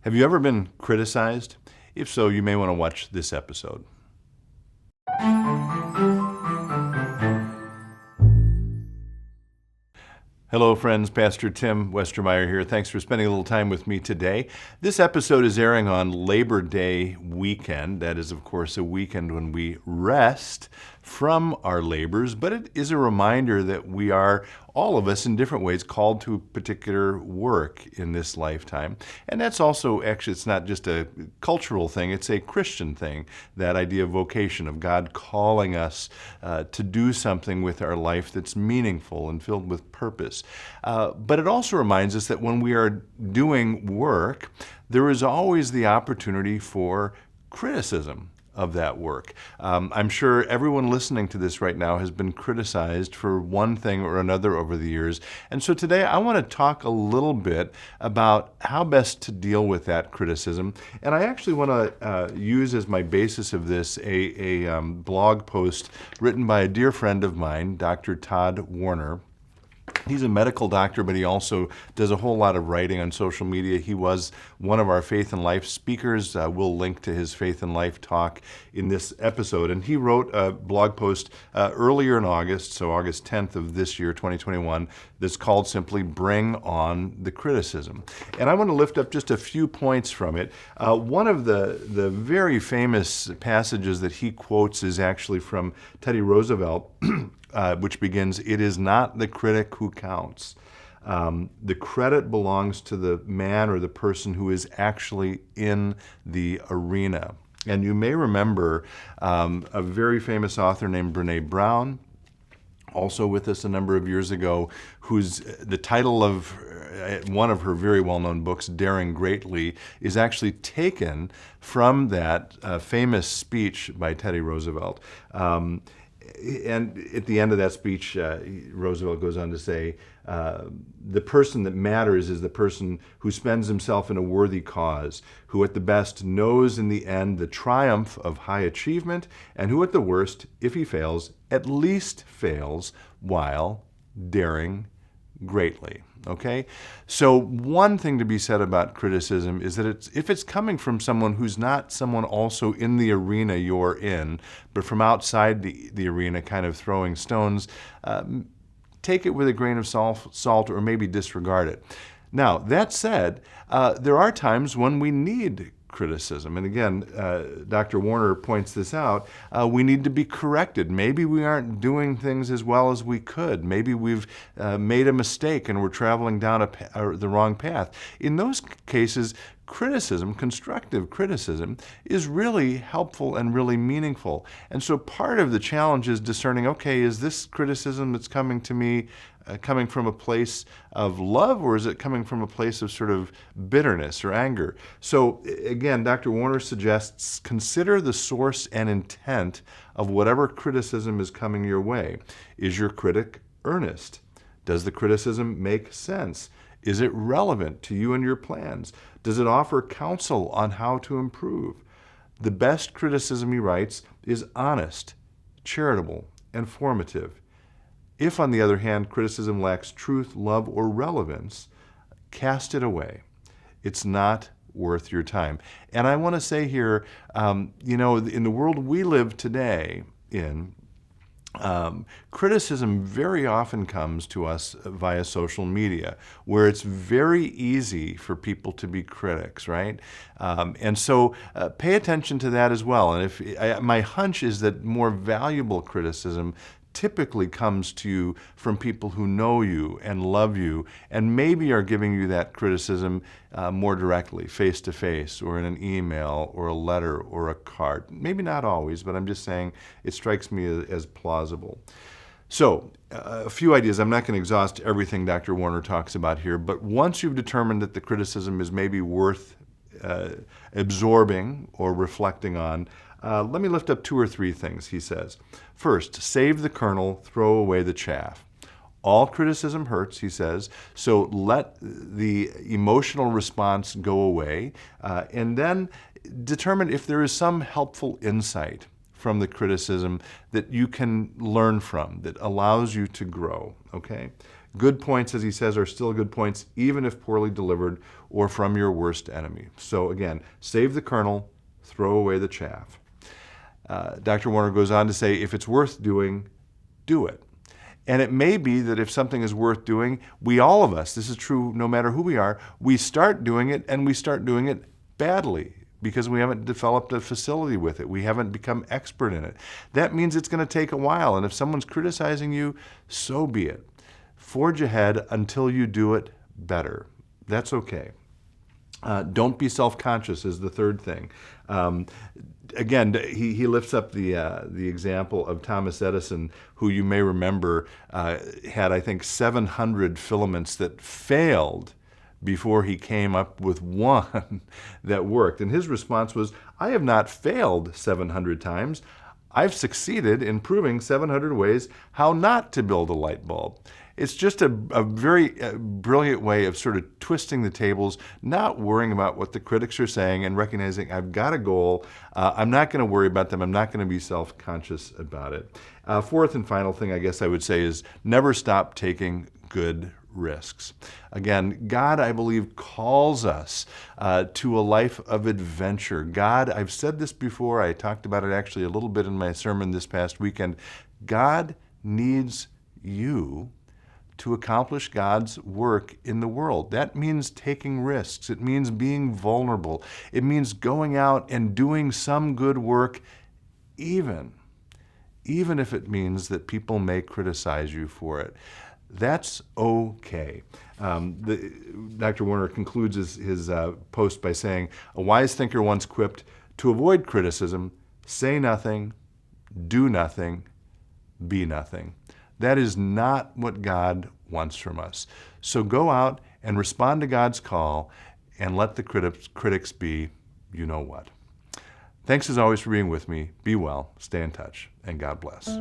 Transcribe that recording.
Have you ever been criticized? If so, you may want to watch this episode. Hello, friends. Pastor Tim Westermeyer here. Thanks for spending a little time with me today. This episode is airing on Labor Day weekend. That is, of course, a weekend when we rest from our labors, but it is a reminder that we are, all of us in different ways, called to particular work in this lifetime. And that's also, actually, it's not just a cultural thing, it's a Christian thing, that idea of vocation, of God calling us to do something with our life that's meaningful and filled with purpose. But it also reminds us that when we are doing work, there is always the opportunity for criticism of that work. I'm sure everyone listening to this right now has been criticized for one thing or another over the years. And so today I want to talk a little bit about how best to deal with that criticism. And I actually want to use as my basis of this a blog post written by a dear friend of mine, Dr. Tod Worner. He's a medical doctor, but he also does a whole lot of writing on social media. He was one of our Faith and Life speakers. We'll link to his Faith and Life talk in this episode. And he wrote a blog post earlier in August, so August 10th of this year, 2021, that's called simply Bring On the Criticism. And I want to lift up just a few points from it. One of the very famous passages that he quotes is actually from Teddy Roosevelt, which begins, "It is not the critic who counts. The credit belongs to the man or the person who is actually in the arena." And you may remember a very famous author named Brene Brown, also with us a number of years ago, whose the title of one of her very well-known books, Daring Greatly, is actually taken from that famous speech by Teddy Roosevelt. And at the end of that speech, Roosevelt goes on to say, the person that matters is the person who spends himself in a worthy cause, who at the best knows in the end the triumph of high achievement, and who at the worst, if he fails, at least fails while daring greatly. Okay? So one thing to be said about criticism is that if it's coming from someone who's not someone also in the arena you're in, but from outside the arena kind of throwing stones, take it with a grain of salt or maybe disregard it. Now, that said, there are times when we need criticism. And again, Dr. Worner points this out. We need to be corrected. Maybe we aren't doing things as well as we could. Maybe we've made a mistake and we're traveling down the wrong path. In those cases, criticism, constructive criticism, is really helpful and really meaningful. And so part of the challenge is discerning, okay, is this criticism that's coming to me coming from a place of love, or is it coming from a place of sort of bitterness or anger? So again, Dr. Worner suggests consider the source and intent of whatever criticism is coming your way. Is your critic earnest? Does the criticism make sense? Is it relevant to you and your plans? Does it offer counsel on how to improve? The best criticism, he writes, is honest, charitable, and formative. If, on the other hand, criticism lacks truth, love, or relevance, cast it away. It's not worth your time. And I want to say here, in the world we live today in, criticism very often comes to us via social media, where it's very easy for people to be critics, right? And so pay attention to that as well. And my hunch is that more valuable criticism typically comes to you from people who know you and love you and maybe are giving you that criticism more directly, face to face, or in an email or a letter or a card. Maybe not always, but I'm just saying it strikes me as plausible. So a few ideas. I'm not going to exhaust everything Dr. Worner talks about here, but once you've determined that the criticism is maybe worth absorbing or reflecting on, let me lift up two or three things, he says. First, save the kernel, throw away the chaff. All criticism hurts, he says, so let the emotional response go away, and then determine if there is some helpful insight from the criticism that you can learn from, that allows you to grow, okay? Good points, as he says, are still good points, even if poorly delivered or from your worst enemy. So again, save the kernel, throw away the chaff. Dr. Worner goes on to say, if it's worth doing, do it. And it may be that if something is worth doing, all of us, this is true no matter who we are, we start doing it and we start doing it badly because we haven't developed a facility with it. We haven't become expert in it. That means it's going to take a while. And if someone's criticizing you, so be it. Forge ahead until you do it better. That's okay. Don't be self-conscious is the third thing. Again, he lifts up the example of Thomas Edison, who you may remember had, I think, 700 filaments that failed before he came up with one that worked. And his response was, I have not failed 700 times. I've succeeded in proving 700 ways how not to build a light bulb. It's just a very brilliant way of sort of twisting the tables, not worrying about what the critics are saying and recognizing I've got a goal. I'm not going to worry about them. I'm not going to be self-conscious about it. Fourth and final thing I guess I would say is never stop taking good risks. Again, God, I believe, calls us to a life of adventure. God, I've said this before. I talked about it actually a little bit in my sermon this past weekend. God needs you to accomplish God's work in the world. That means taking risks. It means being vulnerable. It means going out and doing some good work, even if it means that people may criticize you for it. That's okay. Dr. Worner concludes his post by saying, a wise thinker once quipped, to avoid criticism, say nothing, do nothing, be nothing. That is not what God wants from us. So go out and respond to God's call and let the critics be you know what. Thanks as always for being with me. Be well, stay in touch, and God bless.